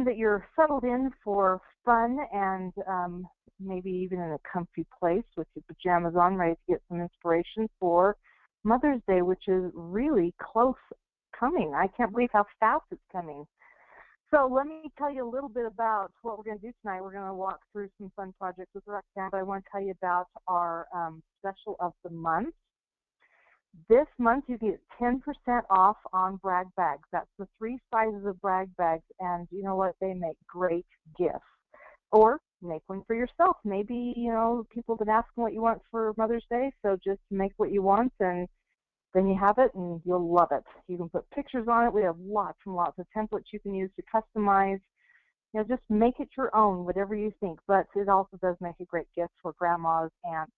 imagine that you're settled in for fun and maybe even in a comfy place with your pajamas on, ready to get some inspiration for Mother's Day, which is really close coming. I can't believe how fast it's coming. So let me tell you a little bit about what we're going to do tonight. We're going to walk through some fun projects with Roxanne, but I want to tell you about our special of the month. This month you get 10% off on brag bags. That's the 3 sizes of brag bags, and you know what? They make great gifts. Or make one for yourself. Maybe, people have been asking what you want for Mother's Day, so just make what you want, and then you have it, and you'll love it. You can put pictures on it. We have lots and lots of templates you can use to customize. Just make it your own, whatever you think. But it also does make a great gift for grandmas, aunts,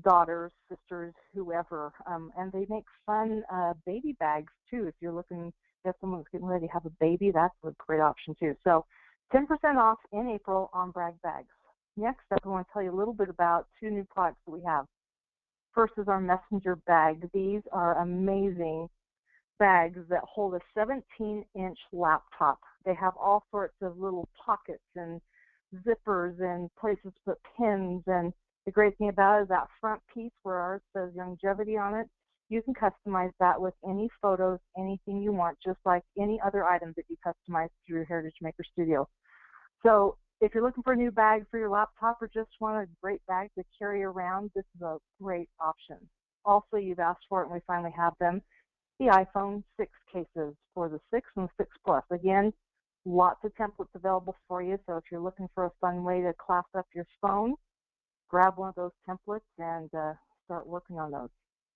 daughters, sisters, whoever. And they make fun baby bags, too. If you're looking at someone who's getting ready to have a baby, that's a great option, too. So 10% off in April on brag bags. Next up, I want to tell you a little bit about 2 new products that we have. First is our messenger bag. These are amazing bags that hold a 17-inch laptop. They have all sorts of little pockets and zippers and places to put pins. And the great thing about it is that front piece where ours says longevity on it, you can customize that with any photos, anything you want, just like any other item that you customize through Heritage Maker Studio. So if you're looking for a new bag for your laptop or just want a great bag to carry around, this is a great option. Also, you've asked for it, and we finally have them, the iPhone 6 cases for the 6 and 6 Plus. Again, lots of templates available for you, so if you're looking for a fun way to class up your phone, grab one of those templates and start working on those.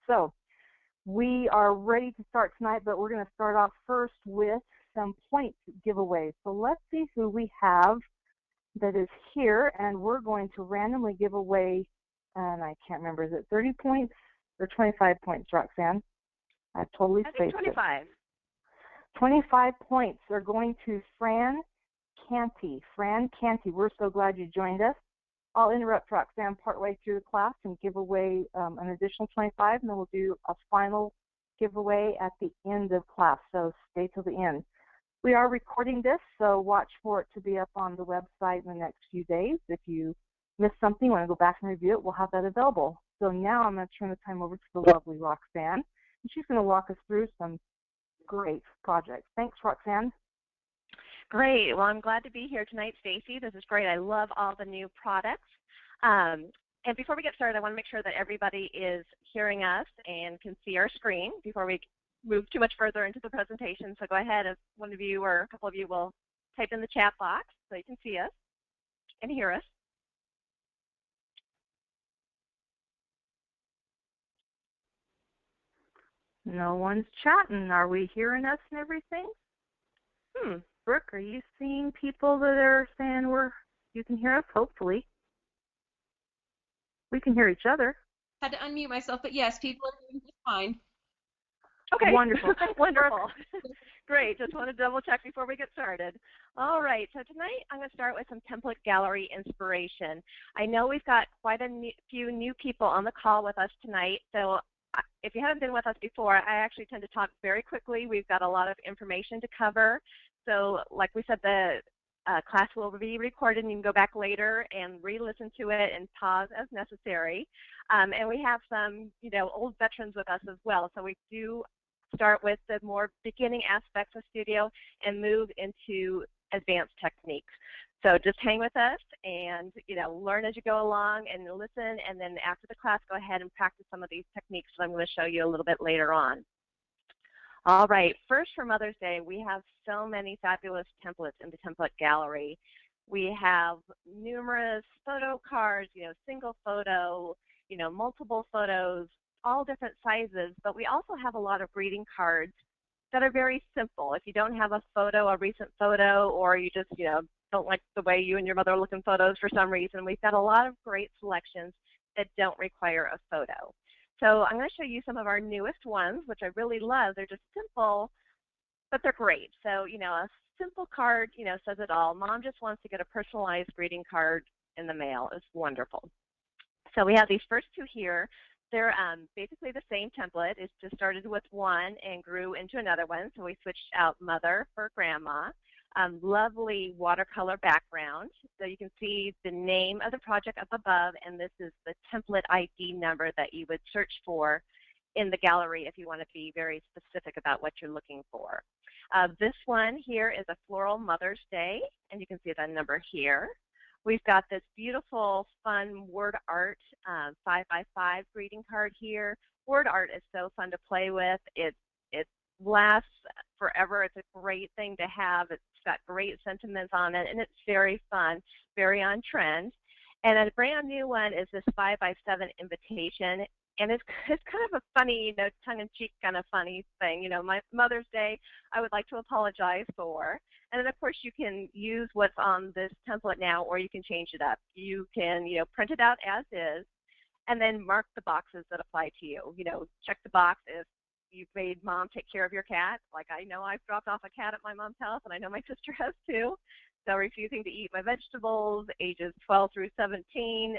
So we are ready to start tonight, but we're going to start off first with some point giveaways. So let's see who we have that is here, and we're going to randomly give away, and I can't remember, is it 30 points or 25 points, Roxanne? I've totally spaced it. 25. 25 points are going to Fran Canty. Fran Canty, we're so glad you joined us. I'll interrupt Roxanne partway through the class and give away an additional 25, and then we'll do a final giveaway at the end of class, so stay till the end. We are recording this, so watch for it to be up on the website in the next few days. If you missed something, want to go back and review it, we'll have that available. So now I'm going to turn the time over to the lovely Roxanne, and she's going to walk us through some great projects. Thanks, Roxanne. Great. Well, I'm glad to be here tonight, Stacy. This is great. I love all the new products. And before we get started, I want to make sure that everybody is hearing us and can see our screen before we move too much further into the presentation. So go ahead, if one of you or a couple of you will type in the chat box so you can see us and hear us. No one's chatting. Are we hearing us and everything? Brooke, are you seeing people that are saying you can hear us? Hopefully. We can hear each other. Had to unmute myself, but yes, people are hearing just fine. Okay. Wonderful. Wonderful. Great. Just want to double check before we get started. All right. So tonight I'm going to start with some template gallery inspiration. I know we've got quite a few new people on the call with us tonight. So if you haven't been with us before, I actually tend to talk very quickly. We've got a lot of information to cover. So like we said, the class will be recorded, and you can go back later and re-listen to it and pause as necessary. And we have some, old veterans with us as well. So we do start with the more beginning aspects of Studio and move into advanced techniques. So just hang with us and, learn as you go along and listen. And then after the class, go ahead and practice some of these techniques that I'm going to show you a little bit later on. All right, first for Mother's Day, we have so many fabulous templates in the template gallery. We have numerous photo cards, single photo, multiple photos, all different sizes, but we also have a lot of greeting cards that are very simple. If you don't have a recent photo, or you just, don't like the way you and your mother look in photos for some reason, we've got a lot of great selections that don't require a photo. So I'm going to show you some of our newest ones, which I really love. They're just simple, but they're great. So, a simple card, says it all. Mom just wants to get a personalized greeting card in the mail. It's wonderful. So we have these first two here. They're basically the same template. It just started with one and grew into another one. So we switched out Mother for Grandma. Lovely watercolor background. So you can see the name of the project up above, and this is the template ID number that you would search for in the gallery if you want to be very specific about what you're looking for. This one here is a floral Mother's Day, and you can see the number here. We've got this beautiful, fun word art 5x5 greeting card here. Word art is so fun to play with. It lasts forever. It's a great thing to have. It's got great sentiments on it, and it's very fun, very on trend. And a brand new one is this 5x7 invitation. And it's kind of a funny, tongue-in-cheek kind of funny thing. My Mother's Day, I would like to apologize for. And then, of course, you can use what's on this template now, or you can change it up. You can, print it out as is, and then mark the boxes that apply to you. Check the box if you've made Mom take care of your cat. Like I know I've dropped off a cat at my mom's house, and I know my sister has too. So refusing to eat my vegetables, ages 12 through 17,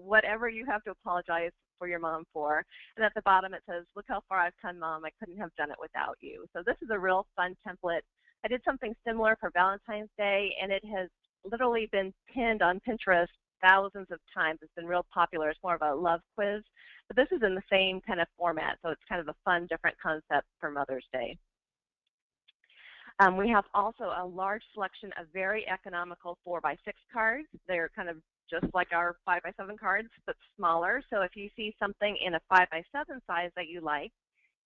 whatever you have to apologize for your mom for. And at the bottom it says, look how far I've come, Mom. I couldn't have done it without you. So this is a real fun template. I did something similar for Valentine's Day, and it has literally been pinned on Pinterest thousands of times. It's been real popular. It's more of a love quiz. But this is in the same kind of format, so it's kind of a fun, different concept for Mother's Day. We have also a large selection of very economical 4x6 cards. They're kind of just like our 5x7 cards, but smaller. So if you see something in a 5x7 size that you like,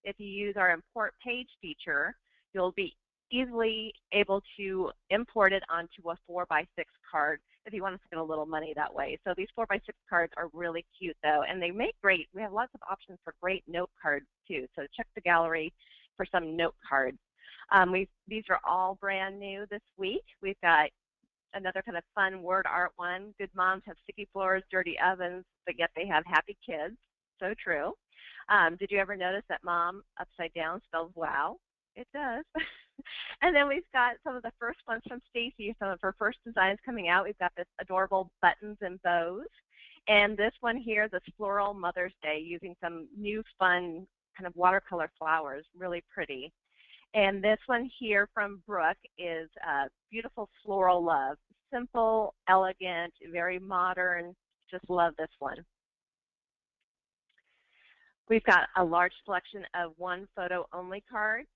if you use our import page feature, you'll be easily able to import it onto a 4x6 card if you want to spend a little money that way. So these 4x6 cards are really cute though, and they make great, we have lots of options for great note cards too. So check the gallery for some note cards. These are all brand new this week. We've got another kind of fun word art one. Good moms have sticky floors, dirty ovens, but yet they have happy kids. So true. Did you ever notice that mom upside down spells wow? It does. And then we've got some of the first ones from Stacy, some of her first designs coming out. We've got this adorable buttons and bows. And this one here, this floral Mother's Day, using some new fun kind of watercolor flowers, really pretty. And this one here from Brooke is Beautiful Floral Love. Simple, elegant, very modern. Just love this one. We've got a large selection of one photo only cards.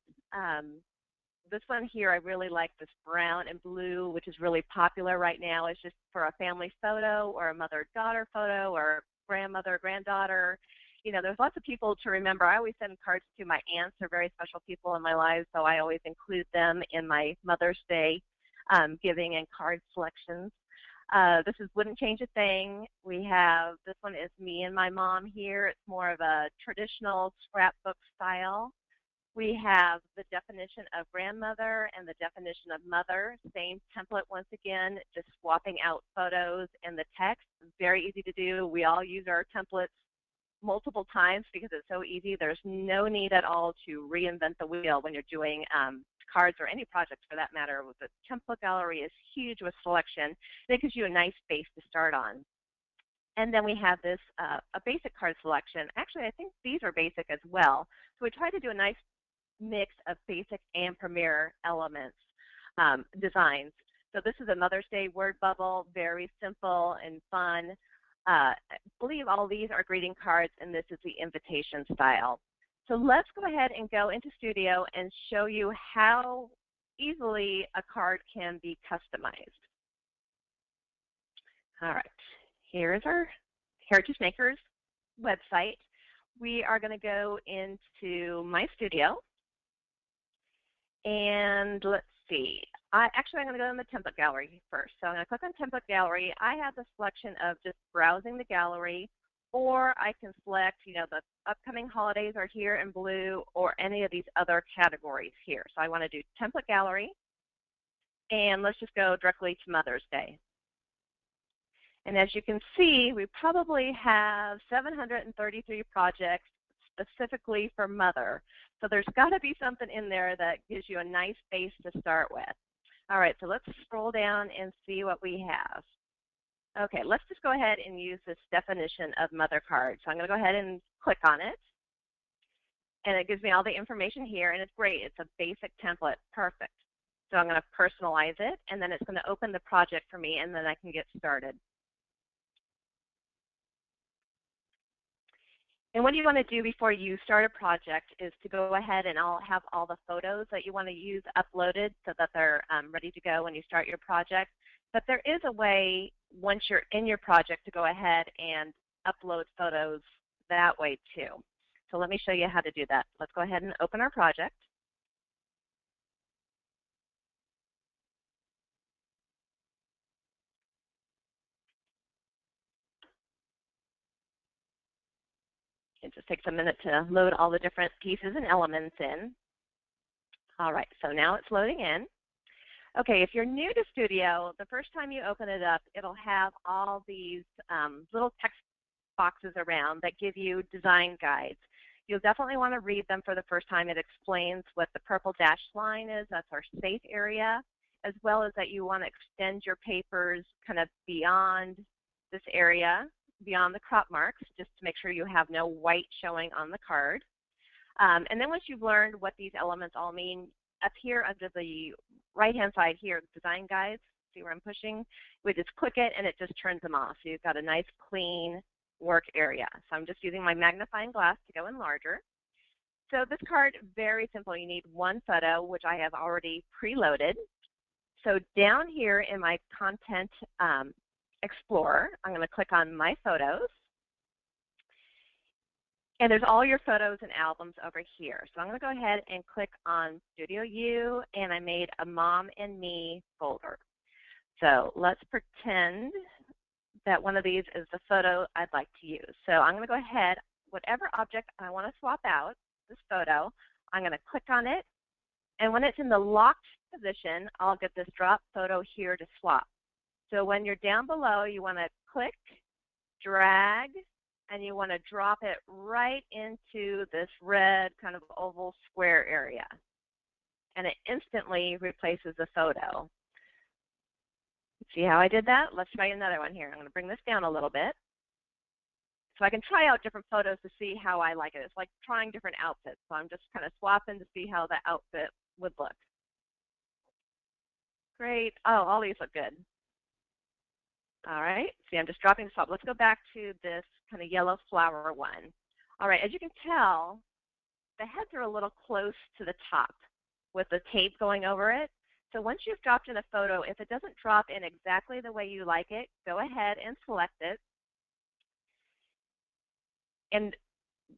This one here, I really like this brown and blue, which is really popular right now. It's just for a family photo or a mother-daughter photo or grandmother, granddaughter. There's lots of people to remember. I always send cards to my aunts. They're very special people in my life, so I always include them in my Mother's Day giving and card selections. This is Wouldn't Change a Thing. We have, this one is me and my mom here. It's more of a traditional scrapbook style. We have the definition of grandmother and the definition of mother. Same template once again, just swapping out photos and the text. Very easy to do. We all use our templates multiple times because it's so easy. There's no need at all to reinvent the wheel when you're doing cards or any projects for that matter. The template gallery is huge with selection. It gives you a nice base to start on. And then we have this, a basic card selection. Actually, I think these are basic as well. So we try to do a nice mix of basic and premier elements, designs. So this is a Mother's Day word bubble, very simple and fun. I believe all these are greeting cards, and this is the invitation style. So let's go ahead and go into Studio and show you how easily a card can be customized. All right, here's our Heritage Makers website. We are going to go into My Studio, and let's see. I'm going to go in the template gallery first. So I'm going to click on template gallery. I have the selection of just browsing the gallery, or I can select, the upcoming holidays are here in blue, or any of these other categories here. So I want to do template gallery, and let's just go directly to Mother's Day. And as you can see, we probably have 733 projects specifically for mother. So there's got to be something in there that gives you a nice base to start with. All right, so let's scroll down and see what we have. Okay, let's just go ahead and use this definition of mother card. So I'm going to go ahead and click on it. And it gives me all the information here, and it's great. It's a basic template. Perfect. So I'm going to personalize it, and then it's going to open the project for me, and then I can get started. And what you want to do before you start a project is to go ahead and I'll have all the photos that you want to use uploaded so that they're ready to go when you start your project. But there is a way, once you're in your project, to go ahead and upload photos that way too. So let me show you how to do that. Let's go ahead and open our project. It just takes a minute to load all the different pieces and elements in. All right, so now it's loading in. Okay, if you're new to Studio, the first time you open it up, it'll have all these little text boxes around that give you design guides. You'll definitely want to read them for the first time. It explains what the purple dashed line is. That's our safe area, as well as that you want to extend your papers kind of beyond this area, beyond the crop marks, just to make sure you have no white showing on the card. And then once you've learned what these elements all mean, up here under the right-hand side here, design guides, see where I'm pushing? We just click it and it just turns them off. So you've got a nice clean work area. So I'm just using my magnifying glass to go in larger. So this card, very simple. You need one photo, which I have already preloaded. So down here in my Content Explorer, I'm going to click on My Photos. And there's all your photos and albums over here. So I'm going to go ahead and click on Studio U, and I made a Mom and Me folder. So let's pretend that one of these is the photo I'd like to use. So I'm going to go ahead, whatever object I want to swap out, this photo, I'm going to click on it. And when it's in the locked position, I'll get this drop photo here to swap. So when you're down below, you want to click, drag, and you want to drop it right into this red kind of oval square area. And it instantly replaces the photo. See how I did that? Let's try another one here. I'm going to bring this down a little bit. So I can try out different photos to see how I like it. It's like trying different outfits. So I'm just kind of swapping to see how the outfit would look. Great. Oh, all these look good. All right, see, I'm just dropping this off. Let's go back to this kind of yellow flower one. All right, as you can tell, the heads are a little close to the top with the tape going over it. So once you've dropped in a photo, if it doesn't drop in exactly the way you like it, go ahead and select it. And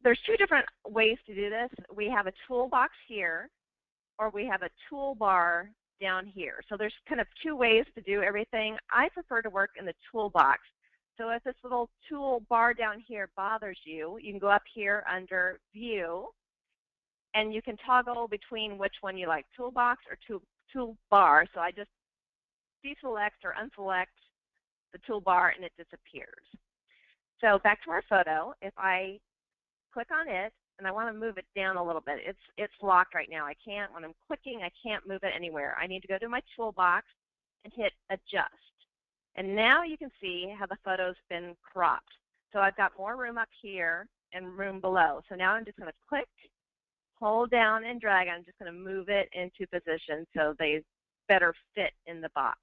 there's two different ways to do this. We have a toolbox here, or we have a toolbar down here. So there's kind of two ways to do everything. I prefer to work in the toolbox. So if this little toolbar down here bothers you, you can go up here under View, and you can toggle between which one you like, toolbox or toolbar. So I just deselect or unselect the toolbar and it disappears. So back to our photo, if I click on it, and I want to move it down a little bit. It's locked right now. I can't, when I'm clicking, I can't move it anywhere. I need to go to my toolbox and hit Adjust. And now you can see how the photo's been cropped. So I've got more room up here and room below. So now I'm just going to click, hold down, and drag. I'm just going to move it into position so they better fit in the box.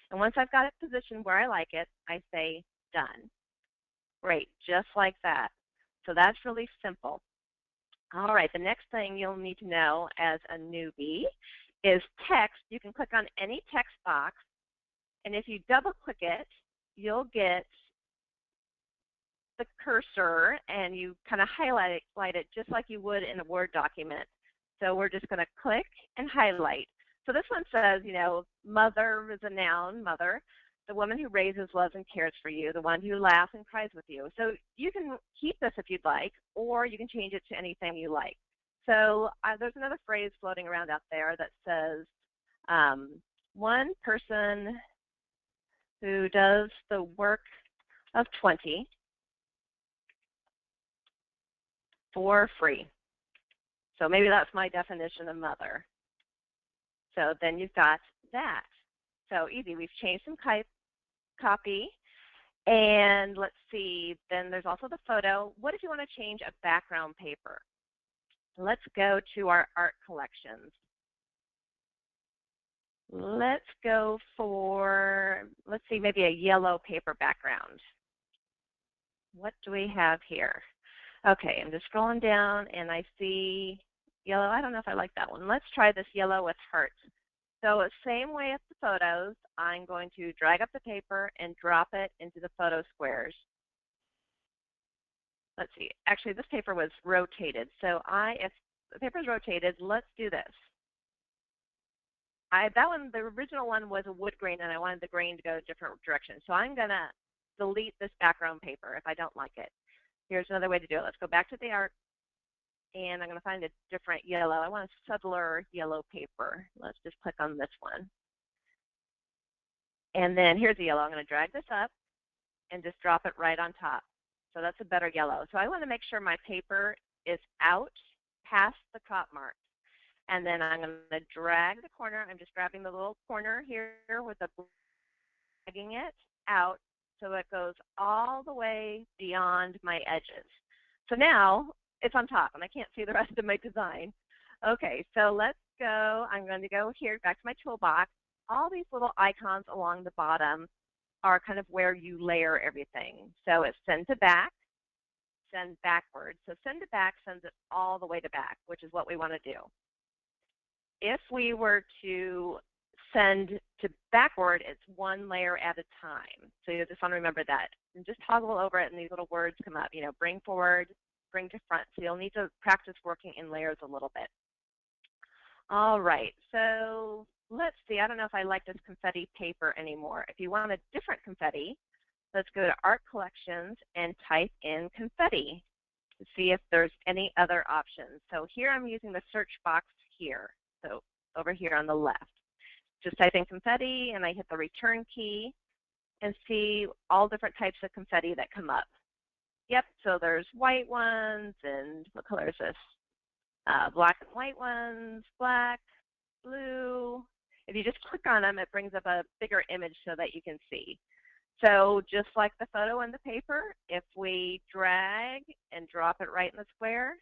And once I've got it positioned where I like it, I say Done. Great, just like that. So that's really simple. All right, the next thing you'll need to know as a newbie is text. You can click on any text box, and if you double click it, you'll get the cursor, and you kind of highlight it just like you would in a Word document. So we're just going to click and highlight. So this one says, you know, mother is a noun, mother. The woman who raises, loves, and cares for you, the one who laughs and cries with you. So you can keep this if you'd like, or you can change it to anything you like. So there's another phrase floating around out there that says, one person who does the work of 20 for free. So maybe that's my definition of mother. So then you've got that. So easy. We've changed some copy, and let's see, then there's also the photo. What if you want to change a background paper? Let's go to our art collections. Let's go for, let's see, maybe a yellow paper background. What do we have here? Okay, I'm just scrolling down and I see yellow. I don't know if I like that one. Let's try this yellow with hearts. So same way as the photos, I'm going to drag up the paper and drop it into the photo squares. Let's see. Actually, this paper was rotated. So if the paper is rotated, let's do this. The original one was a wood grain, and I wanted the grain to go a different direction. So I'm going to delete this background paper if I don't like it. Here's another way to do it. Let's go back to the art, and I'm going to find a different yellow. I want a subtler yellow paper. Let's just click on this one. And then here's the yellow. I'm going to drag this up and just drop it right on top. So that's a better yellow. So I want to make sure my paper is out past the crop mark. And then I'm going to drag the corner. I'm just grabbing the little corner here with the dragging it out so it goes all the way beyond my edges. So now it's on top and I can't see the rest of my design. Okay, so let's go. I'm going to go here back to my toolbox. All these little icons along the bottom are kind of where you layer everything. So it's send to back, send backward. So send to back sends it all the way to back, which is what we want to do. If we were to send to backward, it's one layer at a time. So you just want to remember that. And just toggle over it and these little words come up, bring forward, bring to front. So you'll need to practice working in layers a little bit. All right, so let's see. I don't know if I like this confetti paper anymore. If you want a different confetti, let's go to Art Collections and type in confetti to see if there's any other options. So here I'm using the search box here. So over here on the left, just type in confetti and I hit the return key and see all different types of confetti that come up. Yep, so there's white ones and what color is this? Black and white ones, black, blue. If you just click on them, it brings up a bigger image so that you can see. So just like the photo and the paper, if we drag and drop it right in the square,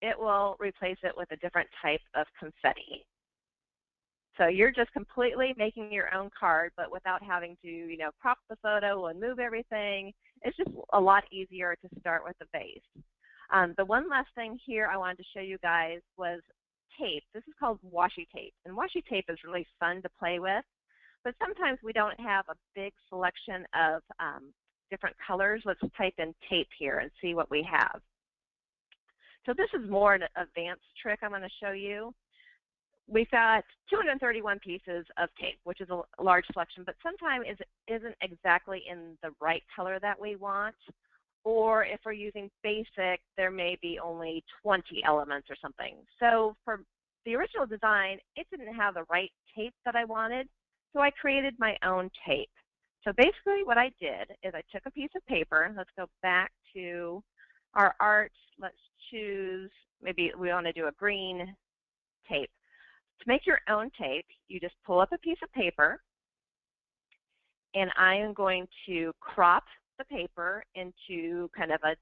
it will replace it with a different type of confetti. So you're just completely making your own card, but without having to, crop the photo and move everything. It's just a lot easier to start with the base. The one last thing here I wanted to show you guys was tape. This is called washi tape, and washi tape is really fun to play with, but sometimes we don't have a big selection of different colors. Let's type in tape here and see what we have. So this is more an advanced trick I'm going to show you. We've got 231 pieces of tape, which is a large selection, but sometimes it isn't exactly in the right color that we want. Or if we're using basic, there may be only 20 elements or something. So for the original design, it didn't have the right tape that I wanted, so I created my own tape. So basically what I did is I took a piece of paper. Let's go back to our art. Let's choose, maybe we want to do a green tape. To make your own tape, you just pull up a piece of paper, and I am going to crop the paper into kind of a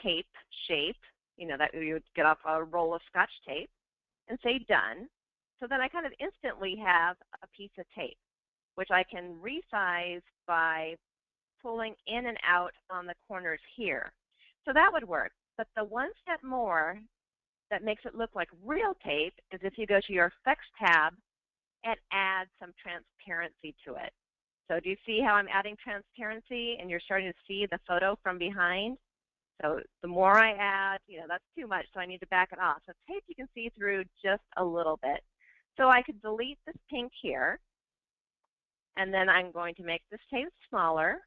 tape shape, that you would get off a roll of Scotch tape, and say done. So then I kind of instantly have a piece of tape, which I can resize by pulling in and out on the corners here. So that would work. But the one step more that makes it look like real tape is if you go to your Effects tab and add some transparency to it. So do you see how I'm adding transparency and you're starting to see the photo from behind? So the more I add, that's too much, so I need to back it off. So tape you can see through just a little bit. So I could delete this pink here, and then I'm going to make this tape smaller.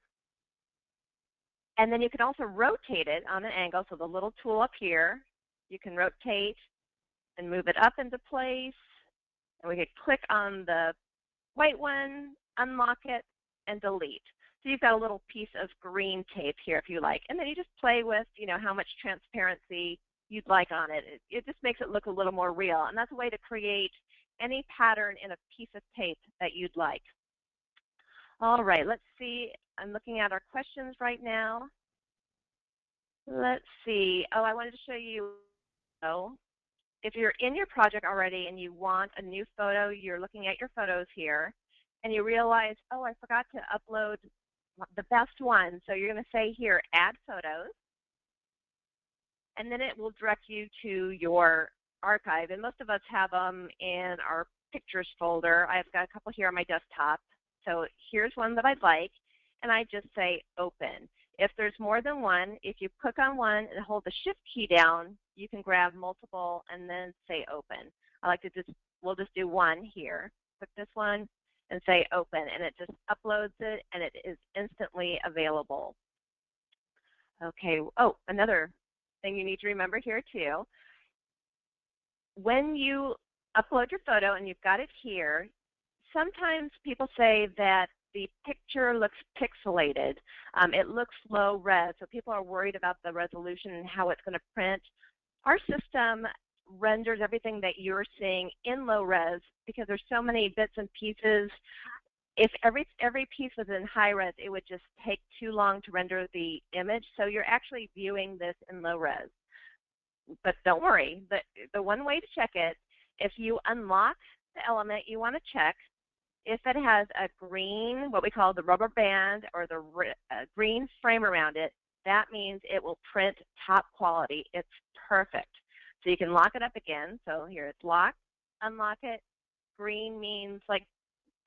And then you can also rotate it on an angle, so the little tool up here, you can rotate and move it up into place. And we could click on the white one, unlock it, and delete. So you've got a little piece of green tape here if you like. And then you just play with, how much transparency you'd like on it. It just makes it look a little more real. And that's a way to create any pattern in a piece of tape that you'd like. All right, let's see. I'm looking at our questions right now. Let's see. Oh, I wanted to show you if you're in your project already and you want a new photo, you're looking at your photos here, and you realize, oh, I forgot to upload the best one. So you're going to say here, add photos, and then it will direct you to your archive. And most of us have them in our pictures folder. I've got a couple here on my desktop. So here's one that I'd like, and I just say open. If there's more than one, if you click on one and hold the shift key down, you can grab multiple and then say open. I like to we'll just do one here. Click this one and say open, and it just uploads it, and it is instantly available. Okay, oh, another thing you need to remember here too. When you upload your photo and you've got it here, sometimes people say that the picture looks pixelated. It looks low res, so people are worried about the resolution and how it's going to print. Our system renders everything that you're seeing in low res because there's so many bits and pieces. If every piece was in high res, it would just take too long to render the image. So you're actually viewing this in low res. But don't worry, the one way to check it, if you unlock the element you want to check, if it has a green, what we call the rubber band, or the green frame around it, that means it will print top quality. It's perfect. So you can lock it up again. So here it's lock, unlock it. Green means like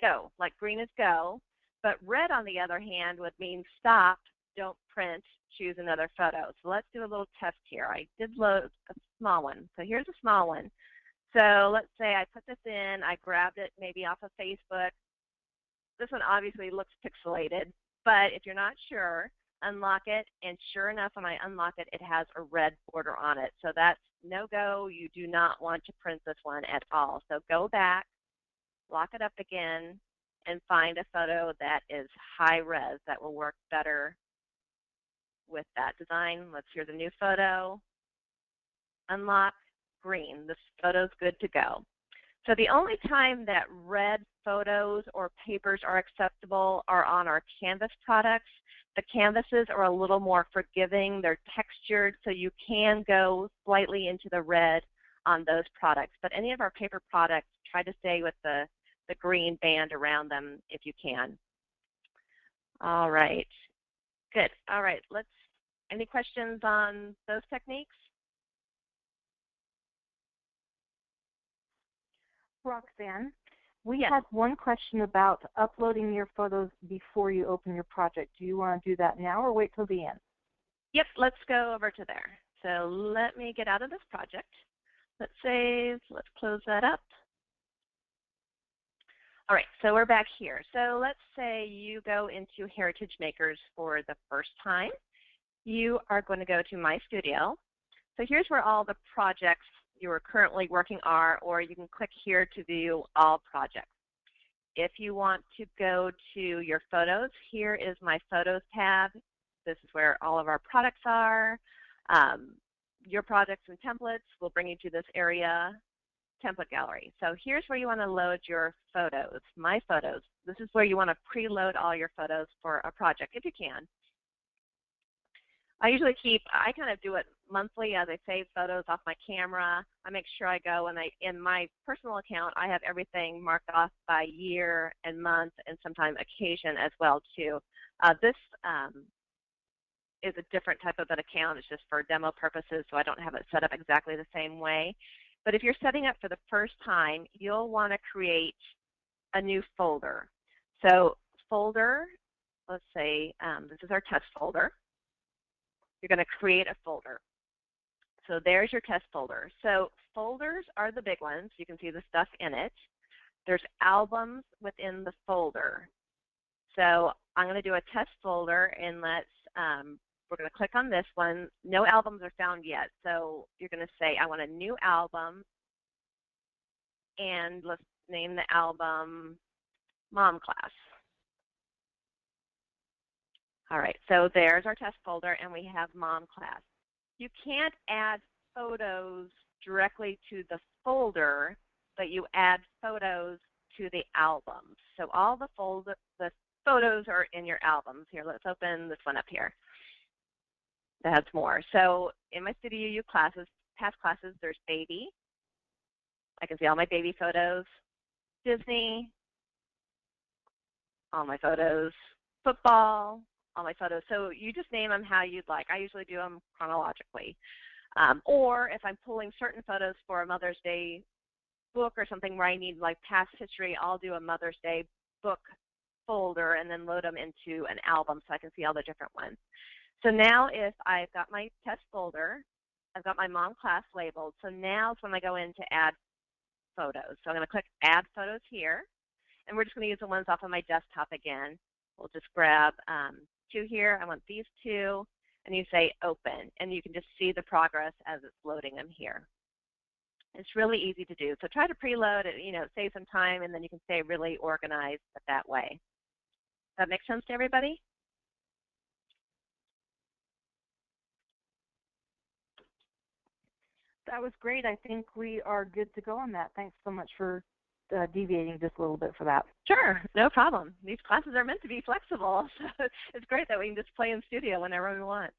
go, like green is go. But red, on the other hand, would mean stop, don't print, choose another photo. So let's do a little test here. I did load a small one. So here's a small one. So let's say I put this in, I grabbed it maybe off of Facebook. This one obviously looks pixelated, but if you're not sure, unlock it, and sure enough, when I unlock it, it has a red border on it. So that's no-go. You do not want to print this one at all. So go back, lock it up again, and find a photo that is high-res that will work better with that design. Let's hear the new photo. Unlock. Green. This photo's good to go. So the only time that red photos or papers are acceptable are on our canvas products. The canvases are a little more forgiving. They're textured, so you can go slightly into the red on those products. But any of our paper products, try to stay with the green band around them if you can. All right. Good. All right. Any questions on those techniques? Roxanne, we Yes. had one question about uploading your photos before you open your project. Do you want to do that now or wait till the end? Yep, let's go over to there. So let me get out of this project. Let's save, let's close that up. All right, so we're back here. So let's say you go into Heritage Makers for the first time. You are going to go to My Studio. So here's where all the projects you are currently working are, or you can click here to view all projects. If you want to go to your photos, here is My Photos tab. This is where all of our products are. Your projects and templates will bring you to this area, template gallery. So here's where you want to load your photos, My Photos. This is where you want to preload all your photos for a project, if you can. I kind of do it monthly as I save photos off my camera. I make sure I go, and in my personal account, I have everything marked off by year and month and sometimes occasion as well, too. This is a different type of an account. It's just for demo purposes, so I don't have it set up exactly the same way. But if you're setting up for the first time, you'll want to create a new folder. So folder, let's say this is our test folder. You're going to create a folder. So there's your test folder. So folders are the big ones. You can see the stuff in it. There's albums within the folder. So I'm going to do a test folder, and we're going to click on this one. No albums are found yet. So you're going to say, I want a new album, and let's name the album Mom Class. All right, so there's our test folder, and we have Mom Class. You can't add photos directly to the folder, but you add photos to the albums. So all the photos are in your albums. Here, let's open this one up here. That has more. So in My Studio U classes, past classes, there's baby, I can see all my baby photos, Disney, all my photos, football, all my photos. So you just name them how you'd like. I usually do them chronologically. Or if I'm pulling certain photos for a Mother's Day book or something where I need like past history, I'll do a Mother's Day book folder and then load them into an album so I can see all the different ones. So now if I've got my test folder, I've got my mom class labeled. So now is when I go in to add photos. So I'm going to click Add Photos here, and we're just going to use the ones off of my desktop again. We'll just grab 2 here. I want these 2, and you say Open, and you can just see the progress as it's loading them here. It's really easy to do. So try to preload it, save some time, and then you can stay really organized that way. Does that make sense to everybody? That was great. I think we are good to go on that. Thanks so much for deviating just a little bit for that. Sure, no problem. These classes are meant to be flexible, so it's great that we can just play in studio whenever we want.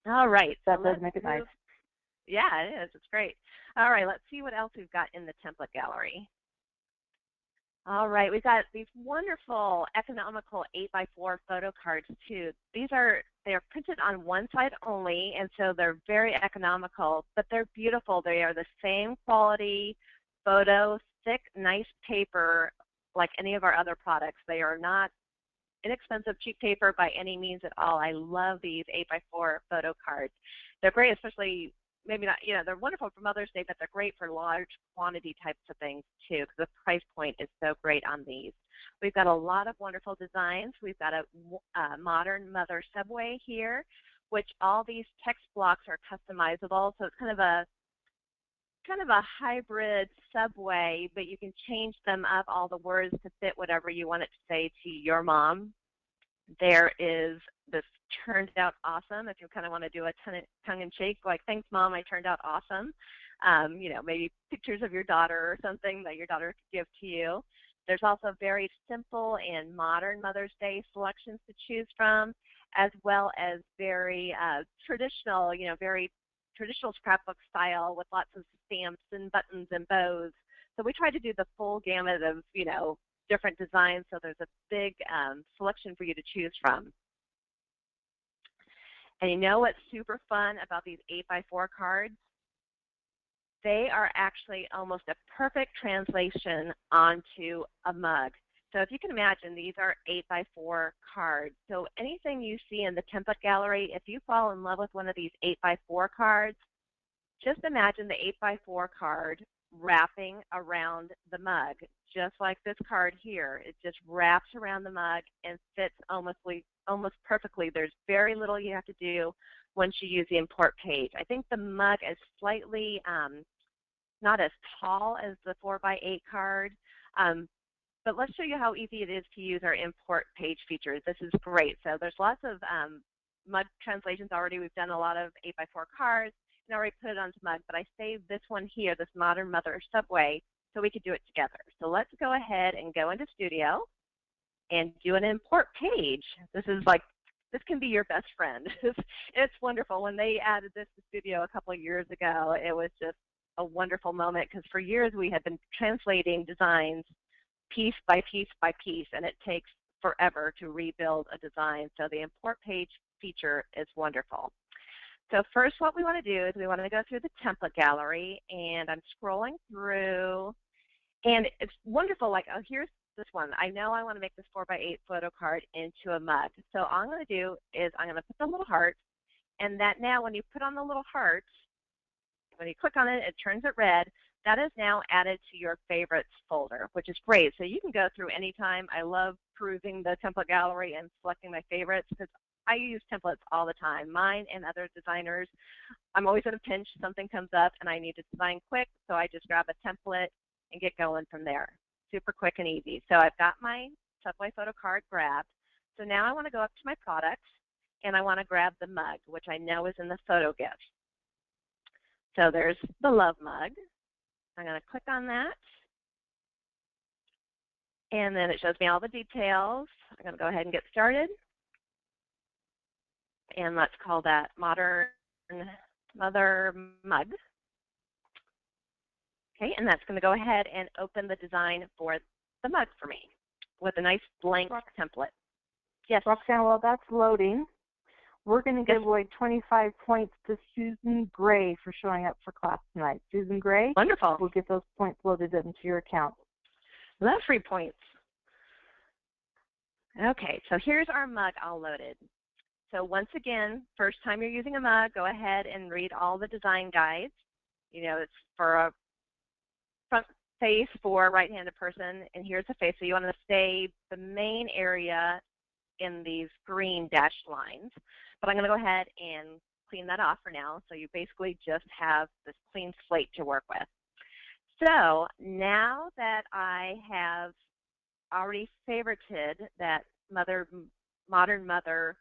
All right. That does make it nice. Yeah, it is. It's great. All right, let's see what else we've got in the template gallery. All right, we've got these wonderful economical 8x4 photo cards too. They're printed on one side only, and so they're very economical, but they're beautiful. They are the same quality photo, thick, nice paper like any of our other products. They are not inexpensive, cheap paper by any means at all. I love these 8x4 photo cards. They're great, especially maybe not, they're wonderful for Mother's Day, but they're great for large quantity types of things too, because the price point is so great on these. We've got a lot of wonderful designs. We've got a modern mother subway here, which all these text blocks are customizable. So it's kind of a hybrid subway, but you can change them up, all the words to fit whatever you want it to say to your mom. There is this turned out awesome, if you kind of want to do a tongue-in-cheek, like, thanks, Mom, I turned out awesome. Maybe pictures of your daughter or something that your daughter could give to you. There's also very simple and modern Mother's Day selections to choose from, as well as very traditional, very traditional scrapbook style with lots of stamps and buttons and bows. So we try to do the full gamut of, different designs, so there's a big selection for you to choose from. And what's super fun about these 8x4 cards? They are actually almost a perfect translation onto a mug. So if you can imagine, these are 8x4 cards. So anything you see in the template gallery, if you fall in love with one of these 8x4 cards, just imagine the 8x4 card wrapping around the mug, just like this card here. It just wraps around the mug and fits almost perfectly. There's very little you have to do once you use the import page. I think the mug is slightly not as tall as the 4x8 card, but let's show you how easy it is to use our import page feature. This is great. So there's lots of mug translations already. We've done a lot of 8x4 cards and already put it onto mug, but I saved this one here, this Modern Mother Subway, so we could do it together. So let's go ahead and go into Studio and do an import page. This can be your best friend. It's wonderful. When they added this to Studio a couple of years ago, it was just a wonderful moment, because for years we had been translating designs piece by piece by piece, and it takes forever to rebuild a design. So the import page feature is wonderful. So first, what we want to do is we want to go through the template gallery, and I'm scrolling through, and it's wonderful. Like, oh, here's this one. I know I want to make this 4x8 photo card into a mug. So all I'm going to do is I'm going to put the little heart, and that now when you put on the little heart, when you click on it, it turns it red. That is now added to your favorites folder, which is great. So you can go through anytime. I love perusing the template gallery and selecting my favorites, because I use templates all the time, mine and other designers. I'm always in a pinch. Something comes up and I need to design quick, so I just grab a template and get going from there. Super quick and easy. So I've got my Subway photo card grabbed. So now I want to go up to my products, and I want to grab the mug, which I know is in the photo gift. So there's the Love mug. I'm going to click on that, and then it shows me all the details. I'm going to go ahead and get started. And let's call that Modern Mother Mug. Okay, and that's going to go ahead and open the design for the mug for me with a nice blank template. Yes. Roxanne, while that's loading, we're going to give away 25 points to Susan Gray for showing up for class tonight. Susan Gray, wonderful. We'll get those points loaded into your account. Love free points. Okay, so here's our mug all loaded. So once again, first time you're using a mug, go ahead and read all the design guides. You know, it's for a front face for a right-handed person, and here's the face. So you want to stay the main area in these green dashed lines. But I'm going to go ahead and clean that off for now. So you basically just have this clean slate to work with. So now that I have already favorited that Modern Mother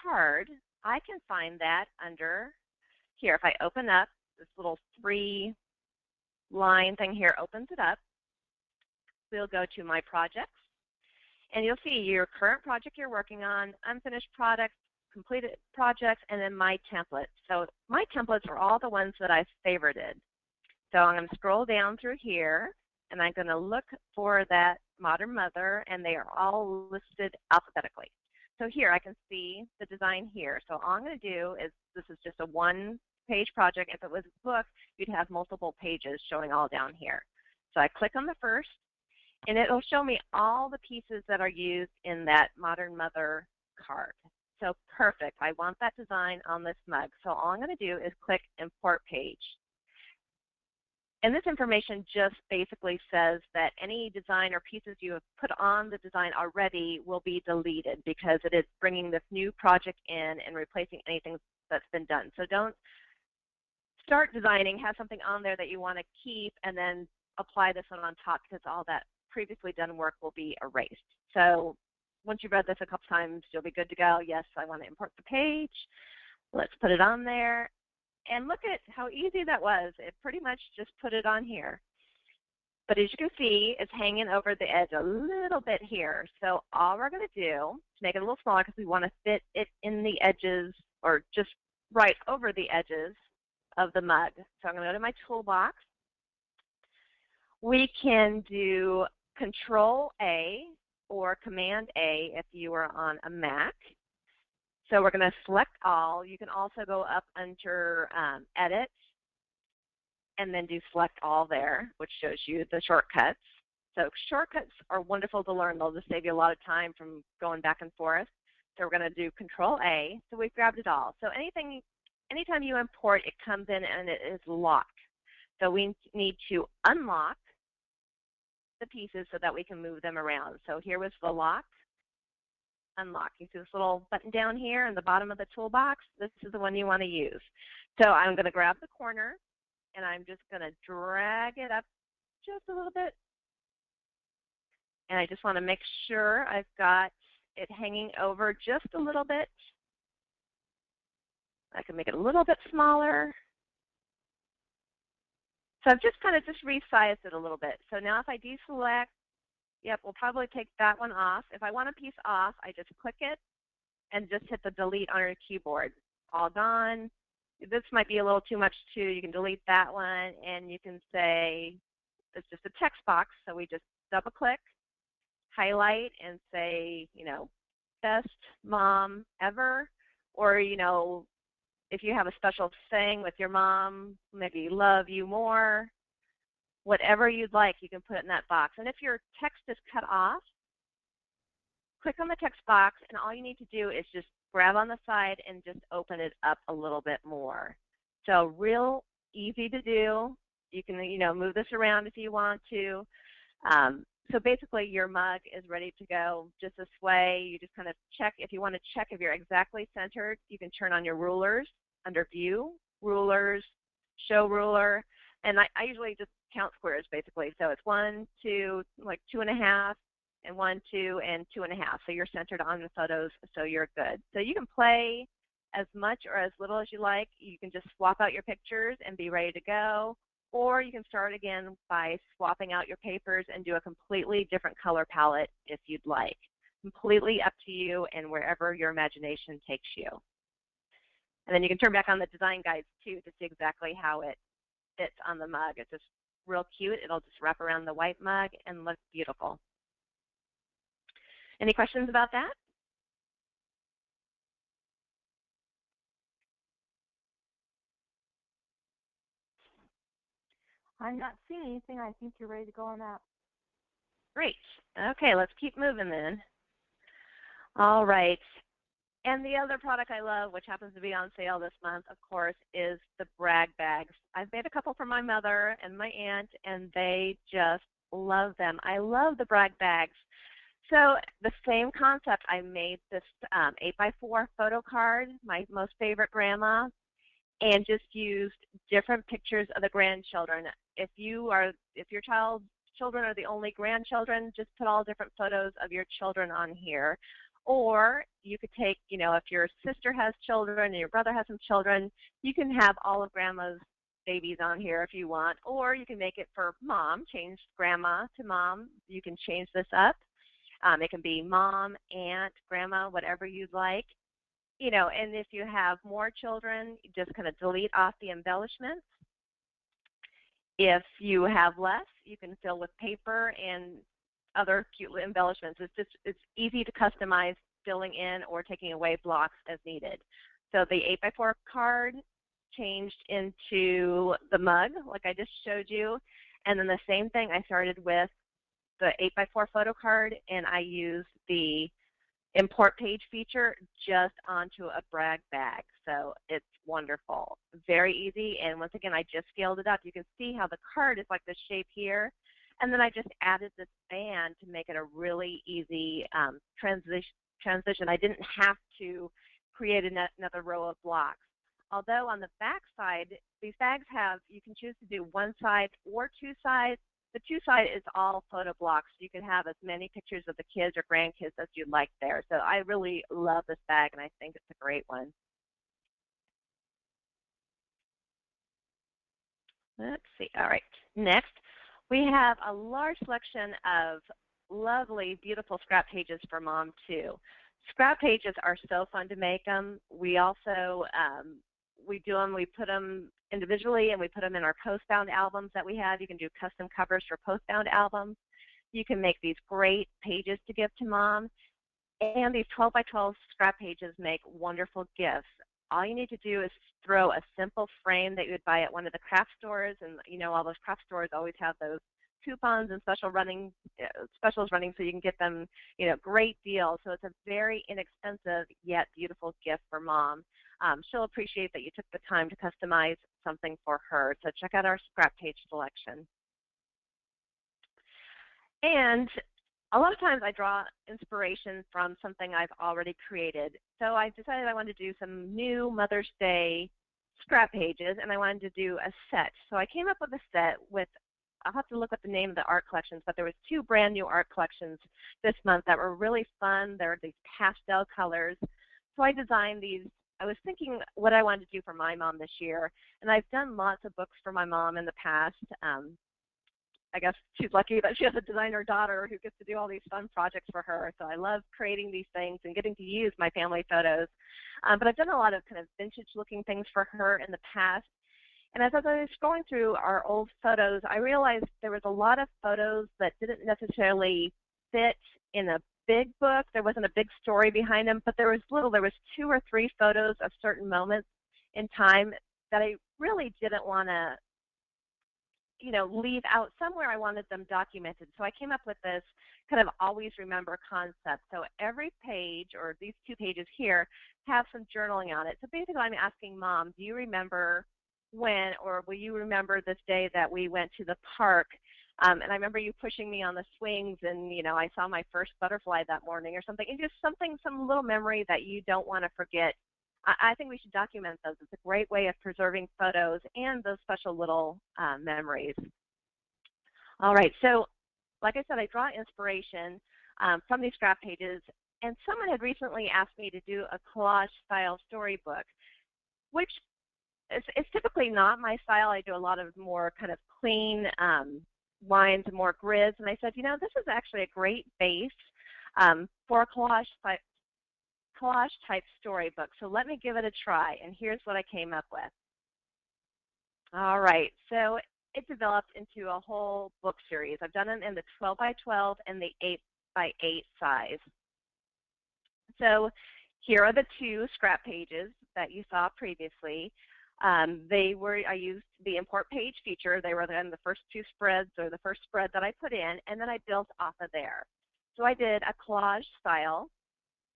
card, I can find that under here. If I open up this little 3-line thing here, opens it up, we'll go to My Projects, and you'll see your current project you're working on, unfinished products, completed projects, and then My Templates. So My Templates are all the ones that I've favorited. So I'm going to scroll down through here, and I'm going to look for that Modern Mother, and they are all listed alphabetically. So here I can see the design here. So all I'm going to do is, this is just a 1-page project. If it was a book, you'd have multiple pages showing all down here. So I click on the first, and it'll show me all the pieces that are used in that Modern Mother card. So perfect. I want that design on this mug. So all I'm going to do is click Import Page. And this information just basically says that any design or pieces you have put on the design already will be deleted because it is bringing this new project in and replacing anything that's been done. So don't start designing, have something on there that you want to keep, and then apply this one on top because all that previously done work will be erased. So once you've read this a couple times, you'll be good to go. Yes, I want to import the page. Let's put it on there. And look at how easy that was. It pretty much just put it on here. But as you can see, it's hanging over the edge a little bit here. So all we're going to do to make it a little smaller, because we want to fit it in the edges or just right over the edges of the mug. So I'm going to go to my toolbox. We can do Control-A or Command-A if you are on a Mac. So we're going to select all. You can also go up under Edit and then do Select All there, which shows you the shortcuts. So shortcuts are wonderful to learn. They'll just save you a lot of time from going back and forth. So we're going to do Control-A. So we've grabbed it all. So anytime you import, it comes in and it is locked. So we need to unlock the pieces so that we can move them around. So here was the lock. Unlock. You see this little button down here in the bottom of the toolbox? This is the one you want to use. So I'm going to grab the corner, and I'm just going to drag it up just a little bit. And I just want to make sure I've got it hanging over just a little bit. I can make it a little bit smaller. So I've just kind of resized it a little bit. So now if I deselect, yep, we'll probably take that one off. If I want a piece off, I just click it and just hit the delete on your keyboard. All gone. This might be a little too much too. You can delete that one, and you can say it's just a text box. So we just double click, highlight, and say, you know, best mom ever. Or, you know, if you have a special saying with your mom, maybe love you more. Whatever you'd like, you can put it in that box. And if your text is cut off, click on the text box, and all you need to do is just grab on the side and just open it up a little bit more. So real easy to do. You can, you know, move this around if you want to. So basically your mug is ready to go just this way. You just kind of check. If you want to check if you're exactly centered, you can turn on your rulers under View, Rulers, Show Ruler. And I usually just count squares basically. So it's 1, 2, like 2.5, and 1, 2, and 2.5. So you're centered on the photos, so you're good. So you can play as much or as little as you like. You can just swap out your pictures and be ready to go. Or you can start again by swapping out your papers and do a completely different color palette if you'd like. Completely up to you and wherever your imagination takes you. And then you can turn back on the design guides too to see exactly how it fits on the mug. It's just real cute. It'll just wrap around the white mug and look beautiful. Any questions about that? I'm not seeing anything. I think you're ready to go on that. Great. Okay, let's keep moving then. All right. And the other product I love, which happens to be on sale this month, of course, is the brag bags. I've made a couple for my mother and my aunt, and they just love them. I love the brag bags. So the same concept, I made this 8x4 photo card, my most favorite grandma, and just used different pictures of the grandchildren. If your children are the only grandchildren, just put all different photos of your children on here. Or you could take, if your sister has children and your brother has some children, you can have all of grandma's babies on here if you want. Or you can make it for mom, change grandma to mom. You can change this up. It can be mom, aunt, grandma, whatever you'd like. And if you have more children, just kind of delete off the embellishments. If you have less, you can fill with paper and other cute embellishments. It's easy to customize, filling in or taking away blocks as needed. So the 8x4 card changed into the mug, like I just showed you. And then the same thing, I started with the 8x4 photo card, and I used the import page feature just onto a brag bag. So it's wonderful. Very easy. And once again, I just scaled it up. You can see how the card is like this shape here. And then I just added this band to make it a really easy transition. I didn't have to create another row of blocks. Although on the back side, these bags you can choose to do one side or two sides. The two side is all photo blocks. You can have as many pictures of the kids or grandkids as you'd like there. So I really love this bag, and I think it's a great one. Let's see. All right. Next, we have a large selection of lovely, beautiful scrap pages for mom, too. Scrap pages are so fun to make them. We also, we put them individually, and we put them in our post-bound albums that we have. You can do custom covers for post-bound albums. You can make these great pages to give to mom. And these 12 by 12 scrap pages make wonderful gifts. All you need to do is throw a simple frame that you would buy at one of the craft stores, and all those craft stores always have those coupons and specials running so you can get them, great deals. So it's a very inexpensive yet beautiful gift for mom. She'll appreciate that you took the time to customize something for her. So check out our scrap page selection. And a lot of times I draw inspiration from something I've already created. So I decided I wanted to do some new Mother's Day scrap pages, and I wanted to do a set. So I came up with a set with, I'll have to look at the name of the art collections, but there was 2 brand new art collections this month that were really fun. There were these pastel colors. So I designed these. I was thinking what I wanted to do for my mom this year, and I've done lots of books for my mom in the past. I guess she's lucky that she has a designer daughter who gets to do all these fun projects for her. So I love creating these things and getting to use my family photos. But I've done a lot of kind of vintage-looking things for her in the past. And as I was scrolling through our old photos, I realized there was a lot of photos that didn't necessarily fit in a big book. There wasn't a big story behind them, but there was 2 or 3 photos of certain moments in time that I really didn't want to leave out somewhere. I wanted them documented. So I came up with this kind of always remember concept. So every page, or these 2 pages here, have some journaling on it. So basically I'm asking mom, do you remember when, or will you remember this day that we went to the park? And I remember you pushing me on the swings, and I saw my first butterfly that morning or something. And just some little memory that you don't want to forget. I think we should document those. It's a great way of preserving photos and those special little memories. All right, so like I said, I draw inspiration from these scrap pages, and someone had recently asked me to do a collage-style storybook, which is typically not my style. I do a lot of more kind of clean lines and more grids, and I said, this is actually a great base for a collage-type storybook. So let me give it a try, and here's what I came up with. All right, so it developed into a whole book series. I've done it in the 12 by 12 and the 8 by 8 size. So here are the two scrap pages that you saw previously. I used the import page feature. They were then the first two spreads, or the first spread that I put in, and then I built off of there. So I did a collage style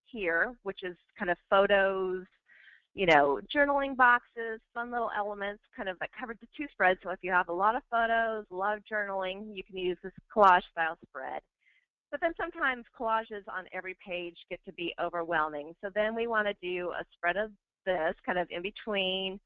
here, which is kind of photos, journaling boxes, fun little elements kind of that covered the two spreads. So if you have a lot of photos, a lot of journaling, you can use this collage style spread. But then sometimes collages on every page get to be overwhelming. So then we want to do a spread of this kind of in between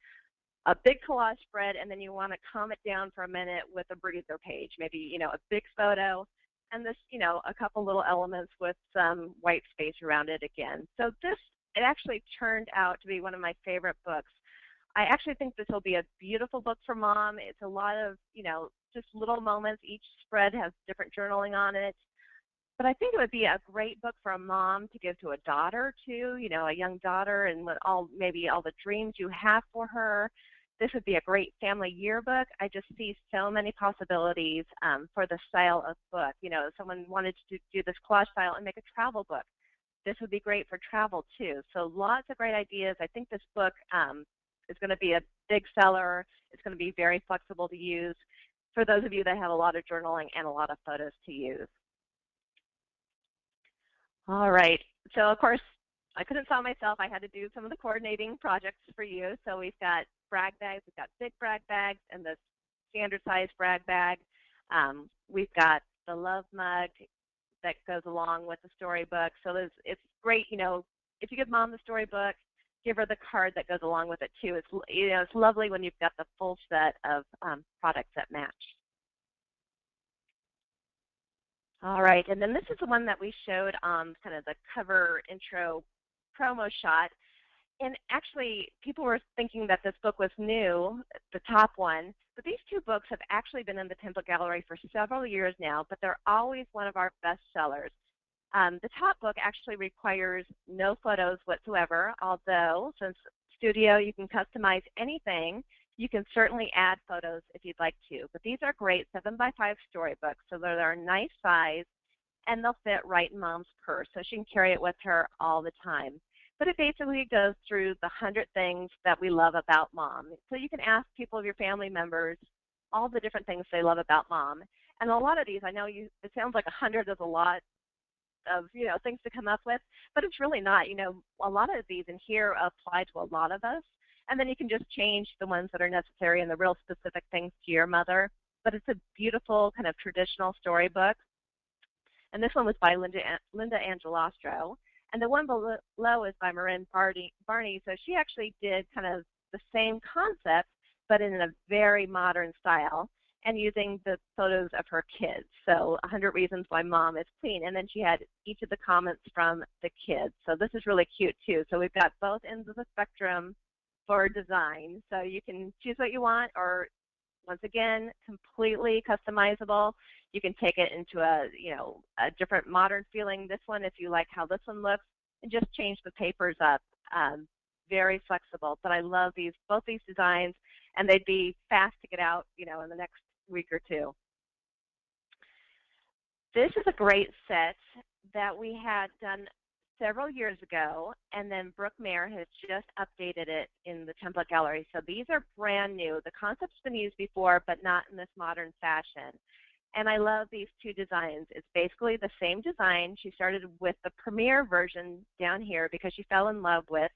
a big collage spread, and then you want to calm it down for a minute with a breather page, maybe, a big photo, and this, a couple little elements with some white space around it again. So it actually turned out to be one of my favorite books. I actually think this will be a beautiful book for mom. It's a lot of, just little moments. Each spread has different journaling on it. But I think it would be a great book for a mom to give to a daughter too, a young daughter, and maybe all the dreams you have for her. This would be a great family yearbook. I just see so many possibilities for the style of book. If someone wanted to do this collage style and make a travel book, this would be great for travel too. So lots of great ideas. I think this book is going to be a big seller. It's going to be very flexible to use for those of you that have a lot of journaling and a lot of photos to use. All right, so of course, I couldn't sell myself. I had to do some of the coordinating projects for you. So we've got brag bags, we've got big brag bags, and the standard size brag bag. We've got the love mug that goes along with the storybook. So it's great, if you give mom the storybook, give her the card that goes along with it too. It's lovely when you've got the full set of products that match. All right, and then this is the one that we showed on kind of the cover intro promo shot. And actually, people were thinking that this book was new, the top one, but these two books have actually been in the template gallery for several years now, but they're always one of our best sellers. The top book actually requires no photos whatsoever, although since Studio you can customize anything, you can certainly add photos if you'd like to. But these are great 7x5 storybooks, so they're a nice size, and they'll fit right in mom's purse, so she can carry it with her all the time. But it basically goes through the 100 things that we love about mom. So you can ask people of your family members all the different things they love about mom. And a lot of these, I know it sounds like 100 is a lot of things to come up with, but it's really not. A lot of these in here apply to a lot of us. And then you can just change the ones that are necessary and the real specific things to your mother. But it's a beautiful kind of traditional storybook. And this one was by Linda Angelostro. And the one below is by Marin Barney. So she actually did kind of the same concept, but in a very modern style and using the photos of her kids. So 100 Reasons Why Mom is Clean. And then she had each of the comments from the kids. So this is really cute too. So we've got both ends of the spectrum for design. So you can choose what you want, or once again, completely customizable. You can take it into a different modern feeling. This one, if you like how this one looks, and just change the papers up. Very flexible. But I love both these designs, and they'd be fast to get out, in the next week or two. This is a great set that we had done several years ago, and then Brooke Mayer has just updated it in the template gallery. So these are brand new. The concept's been used before, but not in this modern fashion. And I love these two designs. It's basically the same design. She started with the Premier version down here because she fell in love with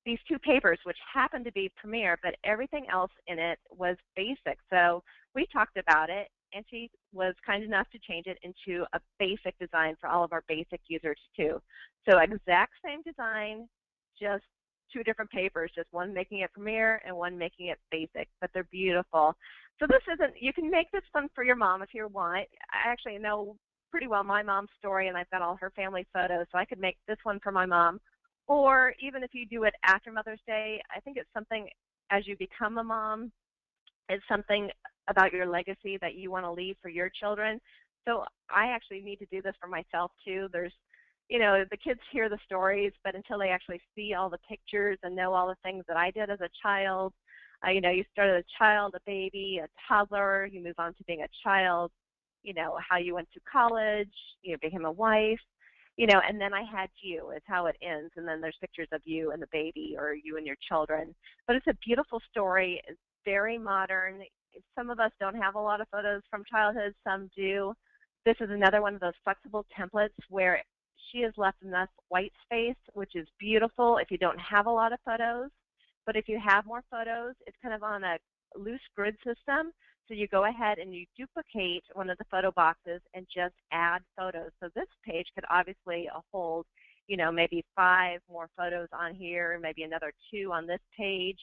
these two papers, which happened to be Premier, but everything else in it was basic. So we talked about it, and she was kind enough to change it into a basic design for all of our basic users too. So exact same design, just two different papers, just one making it Premier and one making it basic, but they're beautiful. So this isn't, you can make this one for your mom if you want. I actually know pretty well my mom's story, and I've got all her family photos, so I could make this one for my mom. Or even if you do it after Mother's Day, I think it's something as you become a mom, it's something about your legacy that you want to leave for your children. So I actually need to do this for myself too. There's, the kids hear the stories, but until they actually see all the pictures and know all the things that I did as a child, You start as a child, a baby, a toddler, you move on to being a child, how you went to college, you became a wife, and then I had you is how it ends. And then there's pictures of you and the baby or you and your children. But it's a beautiful story. It's very modern. Some of us don't have a lot of photos from childhood. Some do. This is another one of those flexible templates where she has left enough white space, which is beautiful if you don't have a lot of photos. But if you have more photos, it's kind of on a loose grid system. So you go ahead and you duplicate one of the photo boxes and just add photos. So this page could obviously hold, maybe 5 more photos on here, maybe another 2 on this page.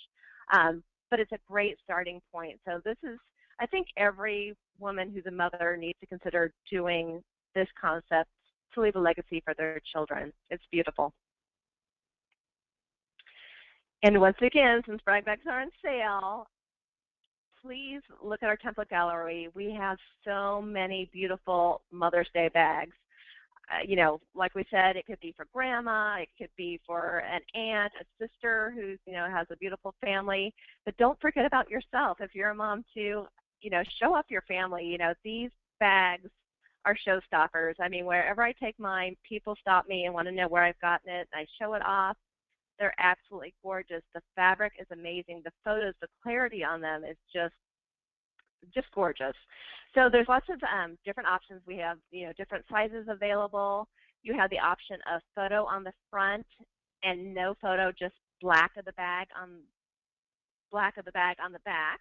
But it's a great starting point. So this is, I think every woman who's a mother needs to consider doing this concept to leave a legacy for their children. It's beautiful. And once again, since brag bags are on sale, please look at our template gallery. We have so many beautiful Mother's Day bags. Like we said, it could be for grandma, it could be for an aunt, a sister who's, has a beautiful family. But don't forget about yourself. If you're a mom too, show off your family. These bags are showstoppers. I mean, wherever I take mine, people stop me and want to know where I've gotten it. And I show it off. They're absolutely gorgeous. The fabric is amazing. The photos, the clarity on them is just gorgeous. So there's lots of different options. We have, different sizes available. You have the option of photo on the front and no photo, just black of the bag on the back.